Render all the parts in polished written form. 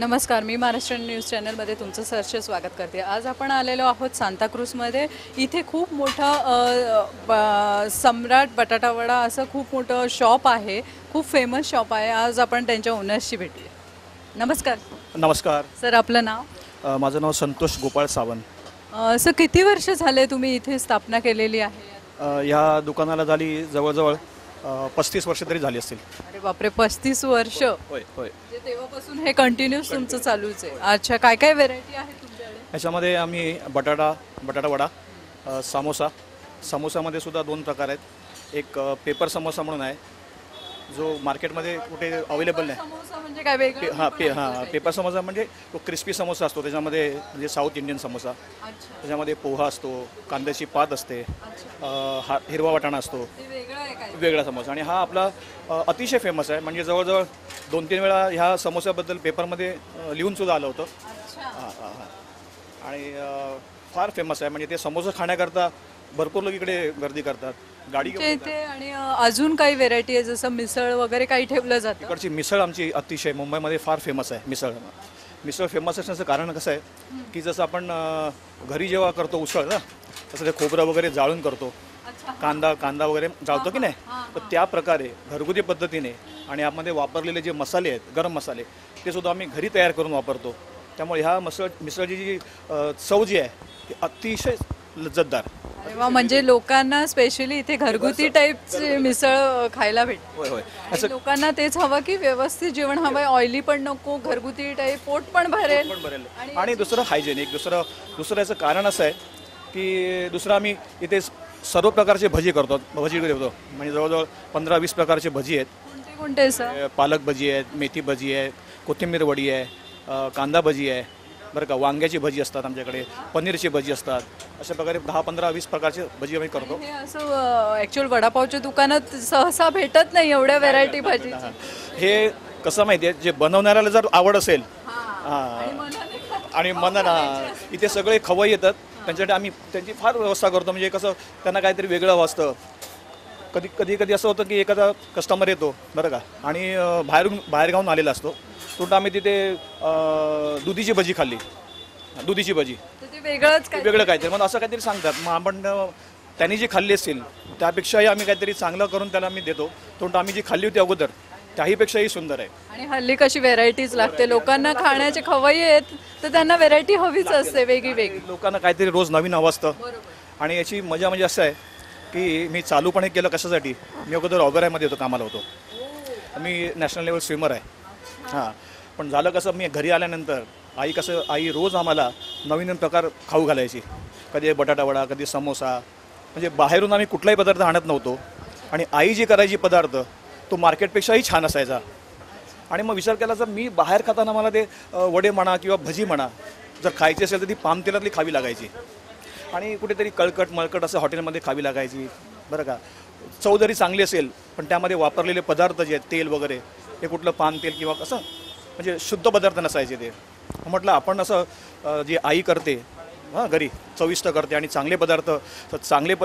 नमस्कार, मी महाराष्ट्र न्यूज चॅनलमध्ये तुमचं सहर्ष स्वागत करते। आज आपण आलेलो आहोत सांताक्रूजमध्ये। इथे खूप मोठं सम्राट बटाटा वडा असं खूप मोठं शॉप आहे, खूप फेमस शॉप आहे। आज आपण त्यांच्या ओनर्सशी भेटूया। नमस्कार नमस्कार सर, आपलं नाव? माझं नाव संतोष गोपाळ सावंत। सर, किती वर्ष झाले तुम्ही इथे स्थापना केलेली आहे? या दुकानाला झाली जवळजवळ 35 वर्ष तरी झाली असतील। अरे बापरे, 35 वर्ष! होय होय। म्हणजे तेव्हापासून हे कंटिन्यूस तुमचं चालूच आहे। अच्छा, काय काय व्हेरायटी आहे तुमच्याकडे? याच्यामध्ये आम्ही बटाटा वडा, समोसामध्ये सुद्धा दोन प्रकार आहेत। एक पेपर समोसा म्हणून आहे जो मार्केटमध्ये कुठे अवेलेबल नाही। समोसा म्हणजे काय वेगळं? हां पेपर समोसा म्हणजे तो क्रिस्पी समोसा असतो, त्याच्यामध्ये म्हणजे साऊथ इंडियन समोसा। अच्छा, त्याच्यामध्ये पोहा असतो, कांद्याची पात असते, हिरवा वाटाणा असतो, ते वेगळं आहे काय? वेगळा समोसा। आणि हा आपला अतिशय फेमस आहे, म्हणजे जवळजवळ 2-3 वेळा ह्या समोस्याबद्दल पेपरमध्ये लिहून सुद्धा आलं होतं। अच्छा, आणि फार फेमस आहे, म्हणजे ते समोसा खाण्याकरता भरपूर लोक इकडे गर्दी करतात, गाडी घेऊन इथे आणि अजून काही व्हेरायटी आहे जसं मिसळ वगैरे काही ठेवलं जातं? इकडची मिसळ आमची अतिशय मुंबईमध्ये फार फेमस आहे। मिसळ फेमस असण्याचं कारण कसं आहे की जसं आपण घरी जेव्हा करतो उसळ ना, तसं ते खोबरं वगैरे जाळून करतो, कांदा वगैरे जाळतो की नाही, तर त्या प्रकारे घरगुती पद्धतीने आणि यामध्ये वापरलेले जे मसाले आहेत, गरम मसाले, ते सुद्धा आम्ही घरी तयार करून वापरतो। त्यामुळे ह्या मिसळची जी चव जी आहे ती अतिशय लज्जतदार। अरे वा, म्हणजे लोकांना स्पेशली इथे घरगुती टाईपची मिसळ खायला भेटते। होय होय। आणि लोकांना तेच हवं की व्यवस्थित जेवण हवंय, ऑइली पण नको, घरगुती टाईप, पोट पण भरेल। आणि दुसरं हायजेनिक। दुसरं याचं कारण असं आहे की दुसरं आम्ही इथे सर्व प्रकारचे भजी करतो, म्हणजे जवळजवळ 15-20 प्रकारचे भजी आहेत। कोणते कोणते सर? पालक भजी आहेत, मेथी भजी आहे, कोथिंबीर वडी आहे, कांदा भजी आहे, बरं का, वांग्याची भजी असतात आमच्याकडे, पनीरची भजी असतात। अशा प्रकारे 10-15-20 प्रकारचे भजी आम्ही करतो। हे असं ॲक्च्युअल वडापावच्या दुकानात सहसा भेटत नाही एवढ्या व्हेरायटी भाजी। हे कसं माहिती आहे, जे बनवणाऱ्याला जर आवड असेल आणि मनाला इथे सगळे खवय्ये येतात, त्यांच्यासाठी आम्ही त्यांची फार व्यवस्था करतो। म्हणजे कसं त्यांना काहीतरी वेगळं वाटतं। कधी असं होतं की एखादा कस्टमर येतो, बरं का, आणि बाहेरगावून आलेला असतो, तो आम्ही तिथे दुधीची भजी खाल्ली, दुधीची भजी, ते वेगळं काहीतरी मग असं काहीतरी सांगतात। मग आपण त्यांनी जी खाल्ली असेल त्यापेक्षाही आम्ही काहीतरी चांगलं करून त्याला आम्ही देतो, तो आम्ही जी खाल्ली होती अगोदर त्याहीपेक्षाही सुंदर आहे। आणि हल्ली कशी व्हेरायटीज लागते, लोकांना खाण्याचे खवय्ये आहेत तर त्यांना व्हेरायटी हवीच असते वेगळी। लोकांना काहीतरी रोज नवीन हवं असतं। आणि याची मजा म्हणजे असं आहे की मी चालू पण हे केलं कशासाठी, मी अगोदर ऑबेरायमध्ये होतो, कामाला होतो, मी नॅशनल लेवल स्विमर आहे। हां, पण झालं कसं, मी घरी आल्यानंतर आई रोज आम्हाला नवीन प्रकार खाऊ घालायची, कधी बटाटा वडा, कधी समोसा, म्हणजे बाहेरून आम्ही कुठलाही पदार्थ आणत नव्हतो। आणि आई जी करायची पदार्थ तो मार्केटपेक्षाही छान असायचा। आणि मग विचार केला, जर मी बाहेर खाताना मला ते वडे म्हणा किंवा भजी म्हणा जर खायची असेल तर ती पाम तेलातली खावी लागायची, आणि कुठेतरी मळकट असं हॉटेलमध्ये खावी लागायची, बरं का। चव जरी चांगली असेल पण त्यामध्ये वापरलेले पदार्थ जे आहेत, तेल वगैरे, हे कुठलं पाम तेल किंवा कसं, म्हणजे शुद्ध पदार्थ नसायचे ते। म्हटलं आपण असं जी आई करते घरी, चविष्ट करते आणि चांगले पदार्थ, चांगले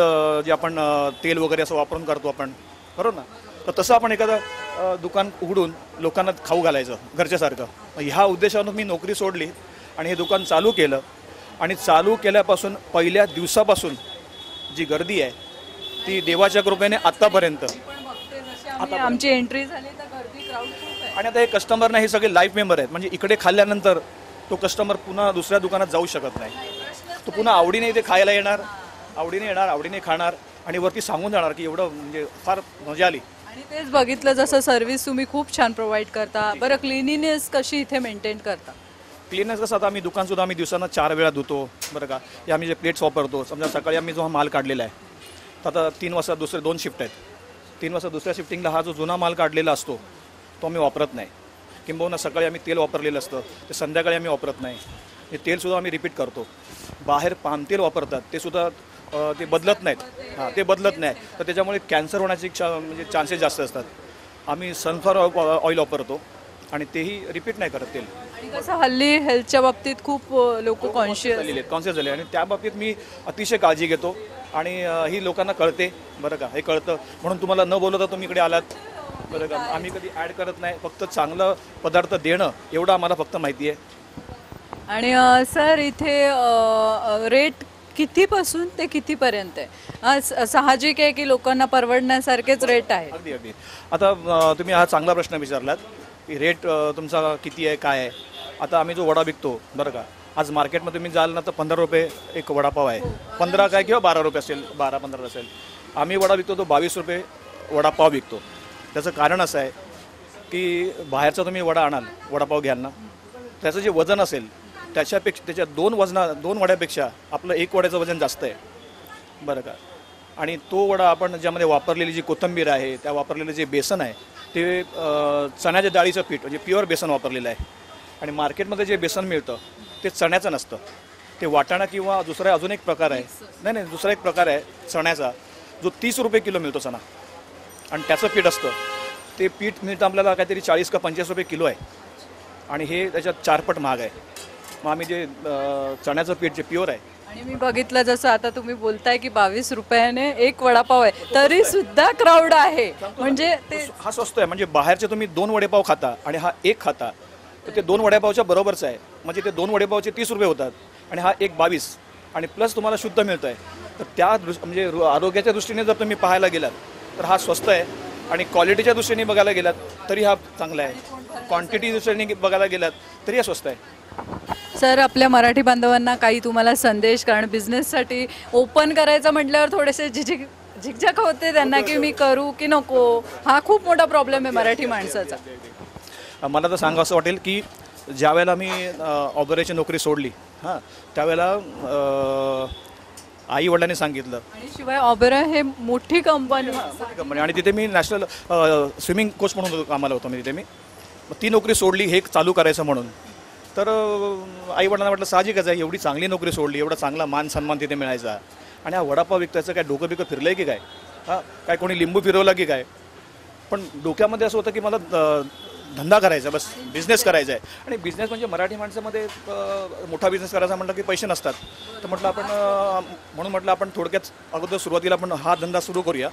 जे आपण तेल वगैरे असं वापरून करतो आपण, बरोबर ना, तर तसं आपण एखादं दुकान उघडून लोकांना खाऊ घालायचं घरच्यासारखं। ह्या उद्देशानं मी नोकरी सोडली आणि हे दुकान चालू केलं। आणि चालू केल्यापासून पहिल्या दिवसापासून जी गर्दी आहे ती देवाच्या कृपेने आत्तापर्यंत, आमची एंट्री झाली तर गर्दी, क्राऊड खूप आहे। आणि आता हे कस्टमर नाही, हे सगळे लाईफ मेंबर आहेत, म्हणजे इकडे खाल्ल्यानंतर तो कस्टमर पुन्हा दुसऱ्या दुकानात जाऊ शकत नाही, तो पुन्हा आवडीने इथे खायला येणार, आवडीने खाणार, आणि वरती सांगून जाणार की एवढं म्हणजे फार मजा आली। आणि तेच बघितलं, जसं सर्व्हिस तुम्ही खूप छान प्रोव्हाइड करता। बरं, क्लिनिनेस कशी इथे मेंटेन करता? क्लीननेस कसं, आता आम्ही दुकानसुद्धा आम्ही दिवसांना 4 वेळा धुतो, बरं का। हे आम्ही जे प्लेट्स वापरतो, समजा सकाळी आम्ही जो हा माल काढलेला आहे, तर आता 3 वाजता दुसरे 2 शिफ्ट आहेत, 3 वाजता दुसऱ्या शिफ्टिंगला हा जो जुना माल काढलेला असतो तो आम्ही वापरत नाही। किंबहुना सकाळी आम्ही तेल वापरलेलं असतं ते संध्याकाळी आम्ही वापरत नाही, हे तेलसुद्धा आम्ही रिपीट करतो। बाहेर पाम तेल वापरतात ते सुद्धा ते बदलत नाहीत, ते बदलत नाही, तर त्याच्यामुळे कॅन्सर होण्याचे म्हणजे चान्सेस जास्त असतात। आम्ही सनफ्लॉवर ऑइल वापरतो आणि तेही रिपीट नाही करत तेल। आणि कसं हल्ली हेल्थच्या बाबतीत खूप लोक कॉन्शियस झाले, आणि त्या बाबतीत मी अतिशय काळजी घेतो, आणि ही लोकांना कळते, बरं का, हे कळतं, म्हणून तुम्हाला न बोलवता तुम्ही इकडे आलात, बरं का, आम्ही कधी ॲड करत नाही, फक्त चांगलं पदार्थ देणं एवढं आम्हाला फक्त माहिती आहे. आणि सर इथे रेट कितीपासून ते कितीपर्यंत आहे? साहजिक आहे की लोकांना परवडण्यासारखेच रेट आहेत. अगदी अगदी. आता तुम्ही हा चांगला प्रश्न विचारलात की रेट तुमचा किती आहे, काय आहे. आता आम्ही जो वडा विकतो बरं का, आज मार्केटमध्ये तुम्ही जाल ना तर 15 रुपये एक वडापाव आहे. 15 काय किंवा 12 रुपये असेल, 12-15 असेल. आम्ही वडा विकतो तो 22 रुपये वडापाव विकतो. त्याचं कारण असं आहे की बाहेरचा तुम्ही वडा आणाल, वडापाव घ्याल ना, त्याचं जे वजन असेल त्याच्या दोन वड्यापेक्षा आपलं एक वड्याचं वजन जास्त आहे बरं का. आणि तो वडा आपण ज्यामध्ये वापरलेली जी कोथिंबीर आहे, त्या वापरलेलं जे बेसन आहे ते चण्याच्या डाळीचं पीठ म्हणजे प्युअर बेसन वापरलेलं आहे. आणि मार्केटमध्ये जे बेसन मिळतं ते चण्याचं नसतं, ते वाटाणा किंवा दुसरा अजून एक प्रकार आहे. नाही, दुसरा एक प्रकार आहे चण्याचा जो 30 रुपये किलो मिळतो चणा, आणि त्याचं पीठ असतं. ते पीठ मिळतं आपल्याला काहीतरी 40 का 45 रुपये किलो आहे, आणि हे त्याच्यात 4 पट महाग आहे. मग आम्ही जे चण्याचं पीठ जे प्युअर आहे. आणि मी बघितलं जसं आता तुम्ही बोलताय की 22 रुपयाने एक वडापाव आहे, तरी सुद्धा क्राऊड आहे. म्हणजे ते हा स्वस्त आहे. म्हणजे बाहेरचे तुम्ही 2 वडेपाव खाता आणि हा एक खाता तर ते 2 वडेपावच्या बरोबरच आहे. म्हणजे ते 2 वडेपावचे 30 रुपये होतात आणि हा एक 22, आणि प्लस तुम्हाला शुद्ध मिळतं आहे. तर म्हणजे आरोग्याच्या दृष्टीने जर तुम्ही पाहायला गेलात तर हा स्वस्त आहे, आणि क्वालिटीच्या दृष्टीने बघायला गेलात तरी हा चांगला आहे. क्वांटिटी दृष्टीने बघायला गेलात तरी हा स्वस्त आहे. सर आपल्या मराठी बांधवांना काही तुम्हाला संदेश, कारण बिझनेससाठी ओपन करायचं म्हटल्यावर थोडेसे झिकझाक होते त्यांना की मी करू की नको. हा खूप मोठा प्रॉब्लेम आहे मराठी माणसाचा. मला तर सांगा असं वाटेल की ज्या वेळेला मी ऑबरेची नोकरी सोडली त्यावेळेला आई वडिलांनी सांगितलं. आणि शिवाय ऑबेरा हे मोठी कंपनी, आणि तिथे मी नॅशनल स्विमिंग कोच म्हणून कामाला होतो. मी तिथे मी ती नोकरी सोडली हे चालू करायचं म्हणून. तर आई वडिलांना म्हटलं साहजिकच आहे, एवढी चांगली नोकरी सोडली, एवढा चांगला मान सन्मान तिथे मिळायचा, आणि हा वडापाव विकतायचं काय डोकं बिकं फिरलं आहे की काय, काय कोणी लिंबू फिरवला की काय. पण डोक्यामध्ये असं होतं की मला धंदा करायचा, बस बिझनेस करायचा आहे. आणि बिझनेस म्हणजे मराठी माणसामध्ये मोठा बिझनेस करायचा म्हटलं की पैसे नसतात. तर म्हटलं म्हणून म्हटलं आपण थोडक्यात अगोदर सुरुवातीला आपण हा धंदा सुरू करूया.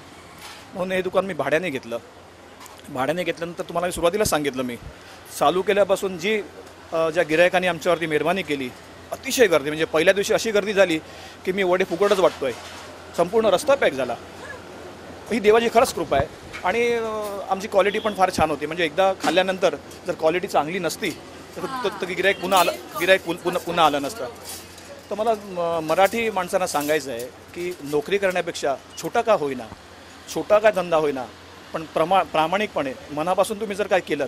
म्हणून हे दुकान मी भाड्याने घेतलं. भाड्याने घेतल्यानंतर तुम्हाला मी सुरुवातीला सांगितलं, मी चालू केल्यापासून जी ज्या गिरायकांनी आमच्यावरती मेहरबानी केली, अतिशय गर्दी. म्हणजे पहिल्या दिवशी अशी गर्दी झाली की मी वडे फुकटच वाटतोय, संपूर्ण रस्ता पॅक झाला. ही देवाची खरंच कृपा आहे. आणि आमची क्वालिटी पण फार छान होती. म्हणजे एकदा खाल्ल्यानंतर जर क्वालिटी चांगली नसती तर गिरायक पुन्हा आलं नसतं. तर मला मराठी माणसांना सांगायचं आहे की नोकरी करण्यापेक्षा छोटा का धंदा होईना, पण प्रामाणिकपणे मनापासून तुम्ही जर काय केलं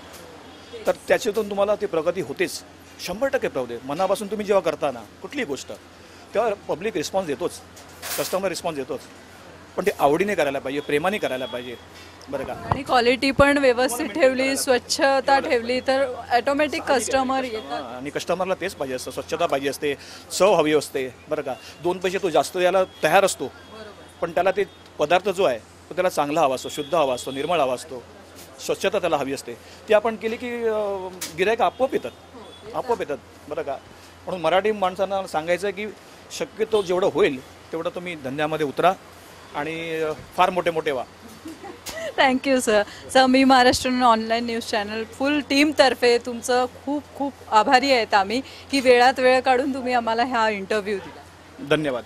तर त्याच्यातून तुम्हाला ती प्रगती होतेच, 100% प्रगती. मनापासून तुम्ही जेव्हा करता ना कुठलीही गोष्ट, तेव्हा पब्लिक रिस्पॉन्स देतोच, कस्टमर रिस्पॉन्स देतोच. पण ते आवडीने करायला पाहिजे, प्रेमाने करायला पाहिजे बरं का. आणि क्वालिटी पण व्यवस्थित ठेवली, स्वच्छता ठेवली तर ऑटोमॅटिक कस्टमर येतात. आणि कस्टमरला तेच पाहिजे असतं, स्वच्छता पाहिजे असते, चव हवी असते बरं का. 2 पैसे तो जास्त द्यायला तयार असतो, पण त्याला ते पदार्थ जो आहे तो त्याला चांगला हवा असतो, शुद्ध हवा असतो, निर्मळ हवा असतो, स्वच्छता त्याला हवी असते. ती आपण केली की गिरायक आपोआप येतात बरं का. म्हणून मराठी माणसांना सांगायचं आहे की शक्यतो जेवढं होईल तेवढं तुम्ही धंद्यामध्ये उतरा आणि फार मोठे व्हा. Thank you sir. मी Maharashtra online news channel full टीमतर्फे तुमचं खूप खूप आभारी आहेत आम्ही की वेळात वेळ काढून तुम्ही आम्हाला हा इंटरव्ह्यू दिला. धन्यवाद.